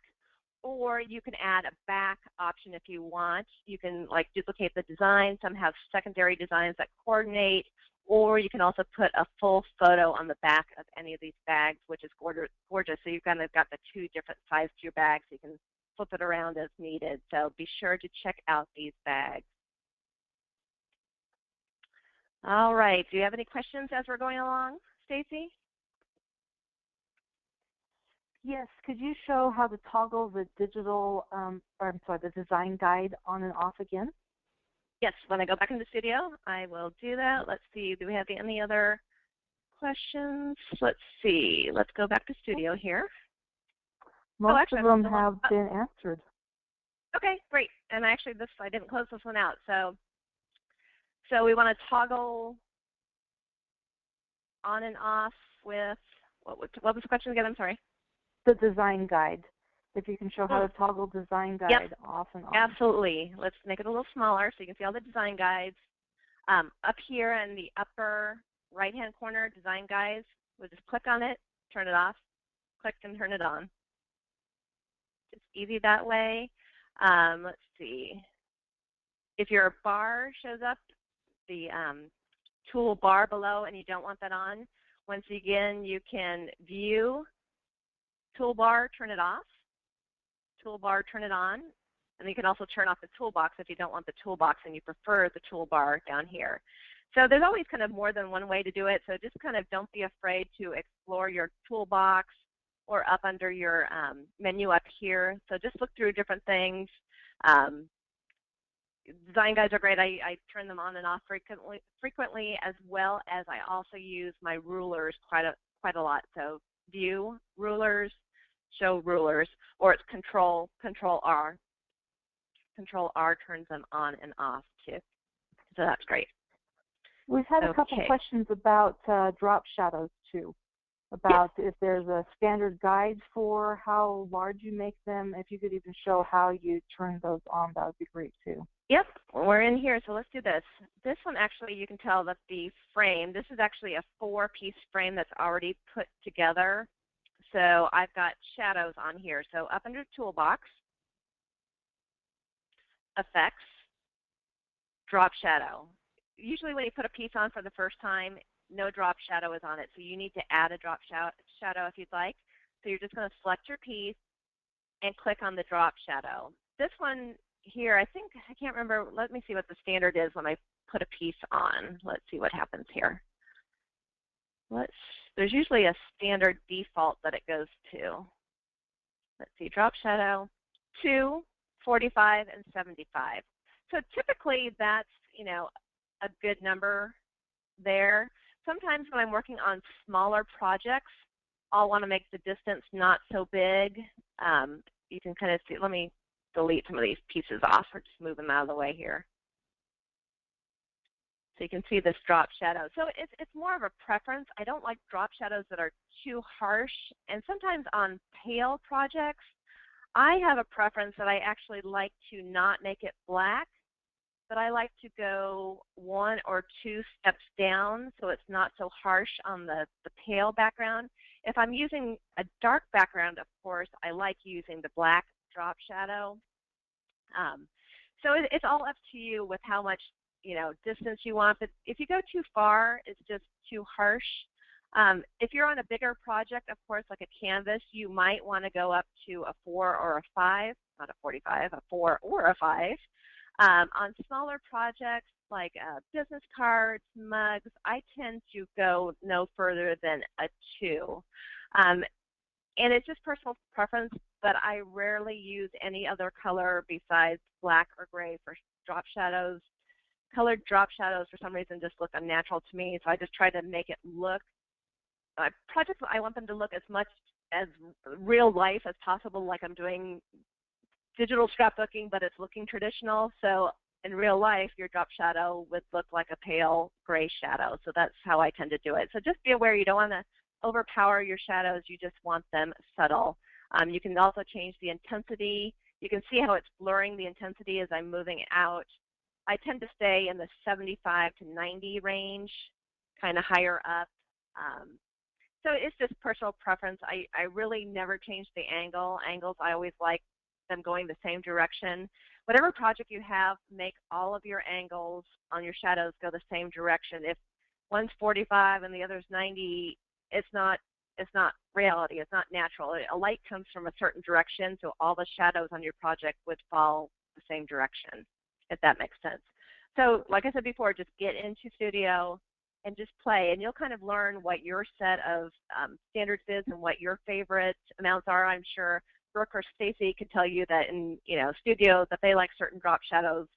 Or you can add a back option if you want. You can duplicate the design. Some have secondary designs that coordinate. Or you can also put a full photo on the back of any of these bags, which is gorgeous. So you've kind of got the 2 different sizes to your bag, so you can flip it around as needed. So be sure to check out these bags. All right. Do you have any questions as we're going along, Stacy? Yes. Could you show how to toggle the the design guide on and off again? Yes, when I go back in the studio, I will do that. Let's see, do we have any other questions? Let's see, let's go back to studio here. Most of them have been answered. Okay, great. And actually, I didn't close this one out. So we want to toggle on and off with, what was the question again? I'm sorry. The design guide. If you can show how to toggle design guide off and on. Absolutely. Let's make it a little smaller so you can see all the design guides. Up here in the upper right-hand corner, design guides, we'll just click on it, turn it off, click and turn it on. It's easy that way. Let's see. If your bar shows up, the tool bar below, and you don't want that on, once again, you can view toolbar, turn it off. Toolbar, turn it on, and you can also turn off the toolbox if you don't want the toolbox and you prefer the toolbar down here. So there's always kind of more than one way to do it, so just kind of don't be afraid to explore your toolbox or up under your menu up here. So just look through different things. Design guides are great. I turn them on and off frequently, as well as I also use my rulers quite a lot. So view, rulers, show rulers, or it's Control R. Control R turns them on and off too. So that's great. We've had a couple questions about drop shadows too. About if there's a standard guide for how large you make them. If you could even show how you turn those on, that would be great too. Yep, we're in here, so let's do this. This one actually, you can tell that the frame, this is actually a 4-piece frame that's already put together. So I've got shadows on here. So up under Toolbox, Effects, Drop Shadow. Usually when you put a piece on for the first time, no drop shadow is on it. So you need to add a drop shadow if you'd like. So you're just going to select your piece and click on the drop shadow. This one here, I can't remember. Let me see what the standard is when I put a piece on. Let's see what happens here. There's usually a standard default that it goes to. Let's see, drop shadow, 2, 45, and 75. So typically that's, a good number there. Sometimes when I'm working on smaller projects, all want to make the distance not so big. You can kind of see, let me delete some of these pieces off or just move them out of the way here. So you can see this drop shadow. So it's more of a preference. I don't like drop shadows that are too harsh. And sometimes on pale projects, I have a preference that I actually like to not make it black, but I like to go 1 or 2 steps down so it's not so harsh on the pale background. If I'm using a dark background, of course, I like using the black drop shadow. So it's all up to you with how much distance you want. But if you go too far, it's just too harsh. If you're on a bigger project, of course, like a canvas, you might want to go up to a 4 or a 5, not a 45, a 4 or a 5. On smaller projects like business cards, mugs, I tend to go no further than a 2. And it's just personal preference, but I rarely use any other color besides black or gray for drop shadows. Colored drop shadows for some reason just look unnatural to me, so I just try to make it look, projects I want them to look as much as real life as possible, like I'm doing digital scrapbooking, but it's looking traditional. So in real life, your drop shadow would look like a pale gray shadow. So that's how I tend to do it. So just be aware, you don't want to overpower your shadows. You just want them subtle. You can also change the intensity. You can see how it's blurring the intensity as I'm moving out. I tend to stay in the 75 to 90 range, kind of higher up. So it's just personal preference. I really never change the angle. Angles, I always like them going the same direction. Whatever project you have, make all of your angles on your shadows go the same direction. If one's 45 and the other's 90, it's not reality. It's not natural. A light comes from a certain direction, so all the shadows on your project would fall the same direction, if that makes sense. So like I said before, just get into Studio and just play, and you'll kind of learn what your set of standards is and what your favorite amounts are. I'm sure Brooke or Stacy could tell you that in Studio that they like certain drop shadows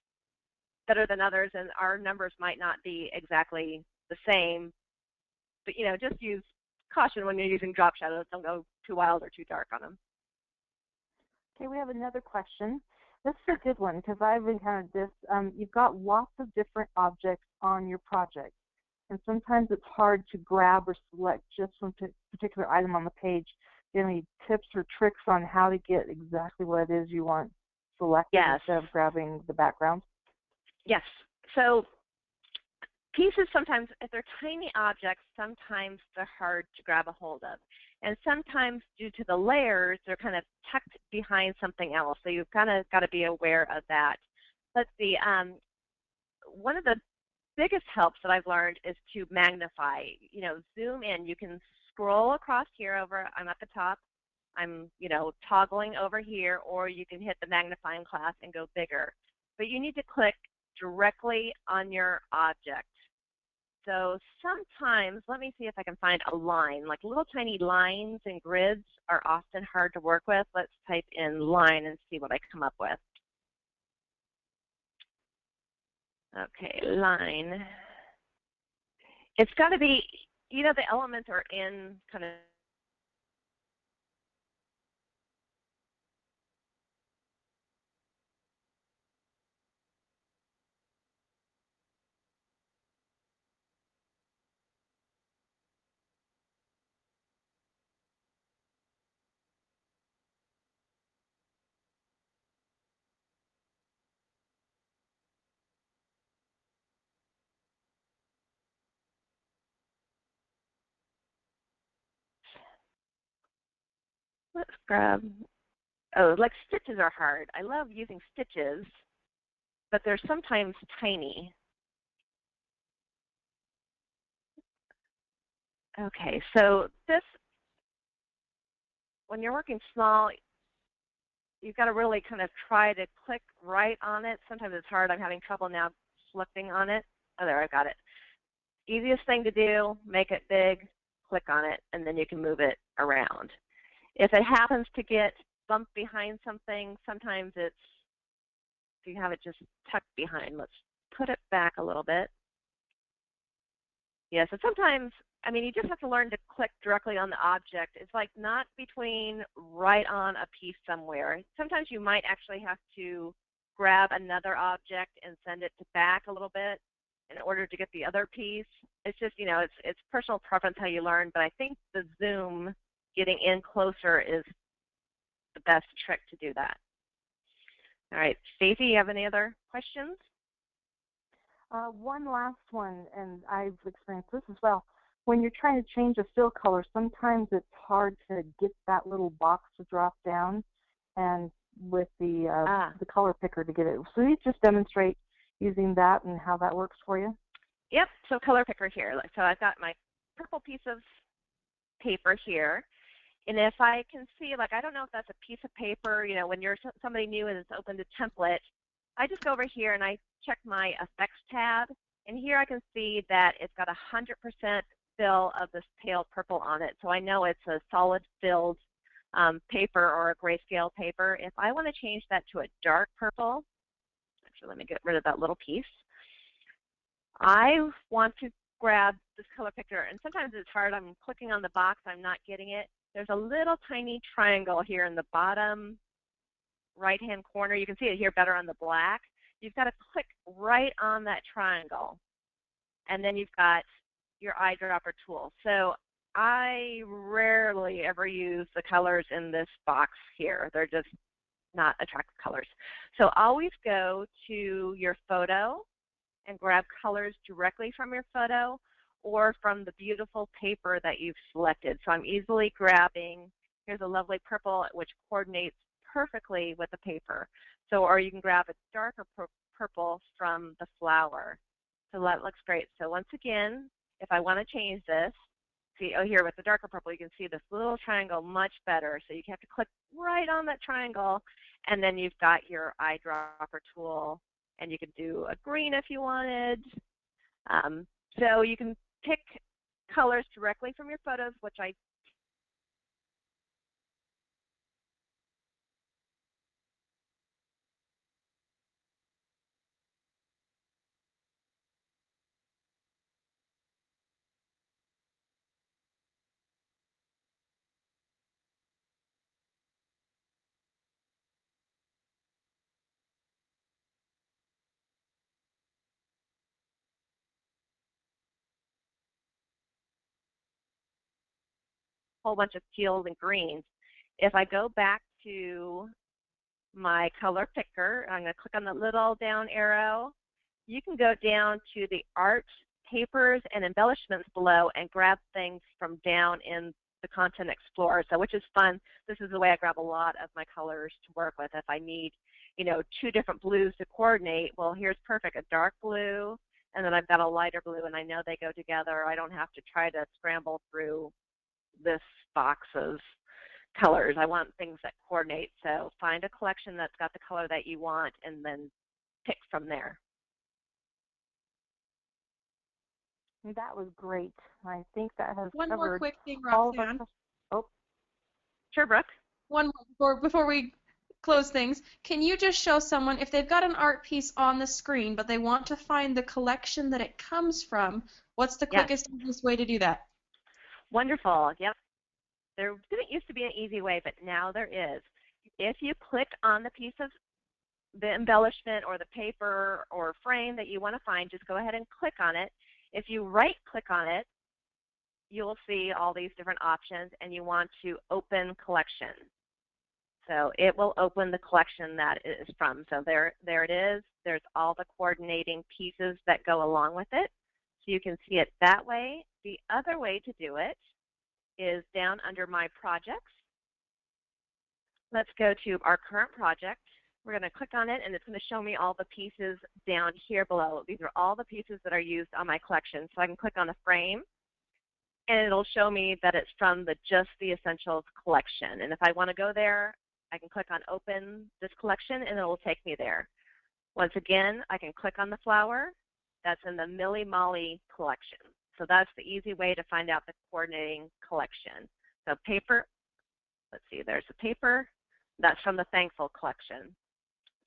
better than others, and our numbers might not be exactly the same. But just use caution when you're using drop shadows. Don't go too wild or too dark on them. Okay, we have another question. This is a good one because I've encountered this. You've got lots of different objects on your project, and sometimes it's hard to grab or select just one particular item on the page. Do you have any tips or tricks on how to get exactly what it is you want selected instead of grabbing the background? Yes. So pieces sometimes, if they're tiny objects, sometimes they're hard to grab a hold of. And sometimes due to the layers, they're kind of tucked behind something else. So you've kind of got to be aware of that. Let's see. One of the biggest helps that I've learned is to magnify. Zoom in. You can scroll across here over, I'm at the top. I'm, toggling over here, or you can hit the magnifying glass and go bigger. But you need to click directly on your object. So sometimes, let me see if I can find a line. Like little tiny lines and grids are often hard to work with. Let's type in line and see what I come up with. Okay, line. It's got to be, the elements are in kind of let's grab, like stitches are hard. I love using stitches, but they're sometimes tiny. Okay, so this, when you're working small, you've got to really kind of try to click right on it. Sometimes it's hard. I'm having trouble now selecting on it. Oh, there, I've got it. Easiest thing to do, make it big, click on it, and then you can move it around. If it happens to get bumped behind something, sometimes it's, if you have it just tucked behind, let's put it back a little bit. Yeah, so sometimes I mean, you just have to learn to click directly on the object. It's like not between right on a piece somewhere. Sometimes you might actually have to grab another object and send it to back a little bit in order to get the other piece. It's just, it's personal preference how you learn, but I think the zoom, getting in closer, is the best trick to do that. All right, Stacey, you have any other questions? One last one, and I've experienced this as well. When you're trying to change a fill color, sometimes it's hard to get that little box to drop down, and with the color picker to get it. So you just demonstrate using that and how that works for you? Yep, so color picker here. So I've got my purple piece of paper here. And if I can see, like, I don't know if that's a piece of paper, when you're somebody new and it's opened a template, I just go over here and I check my effects tab. And here I can see that it's got 100% fill of this pale purple on it. So I know it's a solid filled paper or a grayscale paper. If I want to change that to a dark purple, actually let me get rid of that little piece. I want to grab this color picker, and sometimes it's hard. I'm clicking on the box, I'm not getting it. There's a little tiny triangle here in the bottom right-hand corner. You can see it here better on the black. You've got to click right on that triangle, and then you've got your eyedropper tool. So I rarely ever use the colors in this box here. They're just not attractive colors. So always go to your photo and grab colors directly from your photo or from the beautiful paper that you've selected. So I'm easily grabbing, here's a lovely purple which coordinates perfectly with the paper. So, or you can grab a darker purple from the flower. So that looks great. So once again, if I want to change this, see, here with the darker purple, you can see this little triangle much better. So you have to click right on that triangle, and then you've got your eyedropper tool, and you can do a green if you wanted. So you can pick colors directly from your photos, which I whole bunch of teals and greens. If I go back to my color picker, I'm going to click on the little down arrow. You can go down to the art, papers, and embellishments below and grab things from down in the Content Explorer, so which is fun. This is the way I grab a lot of my colors to work with. If I need, two different blues to coordinate, well, here's perfect, a dark blue, and then I've got a lighter blue, and I know they go together. I don't have to try to scramble through this box of colors. I want things that coordinate. So find a collection that's got the color that you want and then pick from there. That was great. I think that has One covered more quick thing, all of our Roxanne. Oh, Sure, Brooke. One more before we close things. Can you just show someone, if they've got an art piece on the screen, but they want to find the collection that it comes from, what's the quickest, easiest way to do that? Wonderful. Yep. There didn't used to be an easy way, but now there is. If you click on the piece of the embellishment or the paper or frame that you want to find, just go ahead and click on it. If you right-click on it, you'll see all these different options, and you want to open collection. So it will open the collection that it is from. So there it is. There's all the coordinating pieces that go along with it. So you can see it that way. The other way to do it is down under my projects. Let's go to our current project. We're going to click on it, and it's going to show me all the pieces down here below. These are all the pieces that are used on my collection. So I can click on the frame, and it'll show me that it's from the Just the Essentials collection. And if I want to go there, I can click on Open this collection, and it will take me there. Once again, I can click on the flower. That's in the Millie Molly collection. So that's the easy way to find out the coordinating collection. So paper, let's see, there's the paper. That's from the Thankful collection.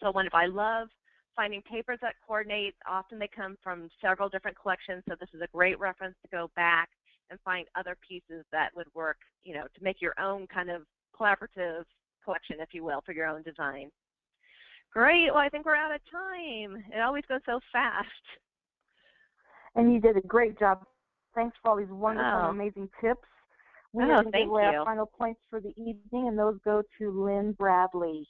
So if I love finding papers that coordinate, often they come from several different collections. So this is a great reference to go back and find other pieces that would work, to make your own kind of collaborative collection, if you will, for your own design. Great. Well, I think we're out of time. It always goes so fast. And you did a great job. Thanks for all these wonderful and amazing tips. We are going to give away our final points for the evening, and those go to Lynn Bradley.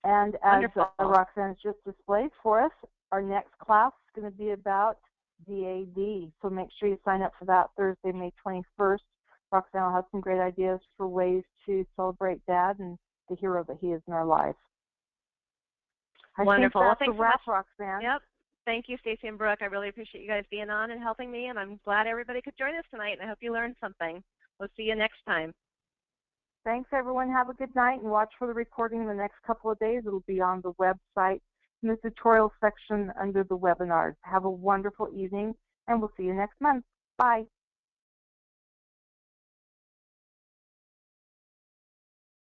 And as Roxanne just displayed for us, our next class is going to be about DAD. So make sure you sign up for that Thursday, May 21st. Roxanne will have some great ideas for ways to celebrate Dad and the hero that he is in our lives. Wonderful. I think that's a wrap, Roxanne. Yep. Thank you, Stacy and Brooke. I really appreciate you guys being on and helping me, and I'm glad everybody could join us tonight, and I hope you learned something. We'll see you next time. Thanks, everyone. Have a good night, and watch for the recording in the next couple of days. It'll be on the website in the tutorial section under the webinars. Have a wonderful evening, and we'll see you next month. Bye.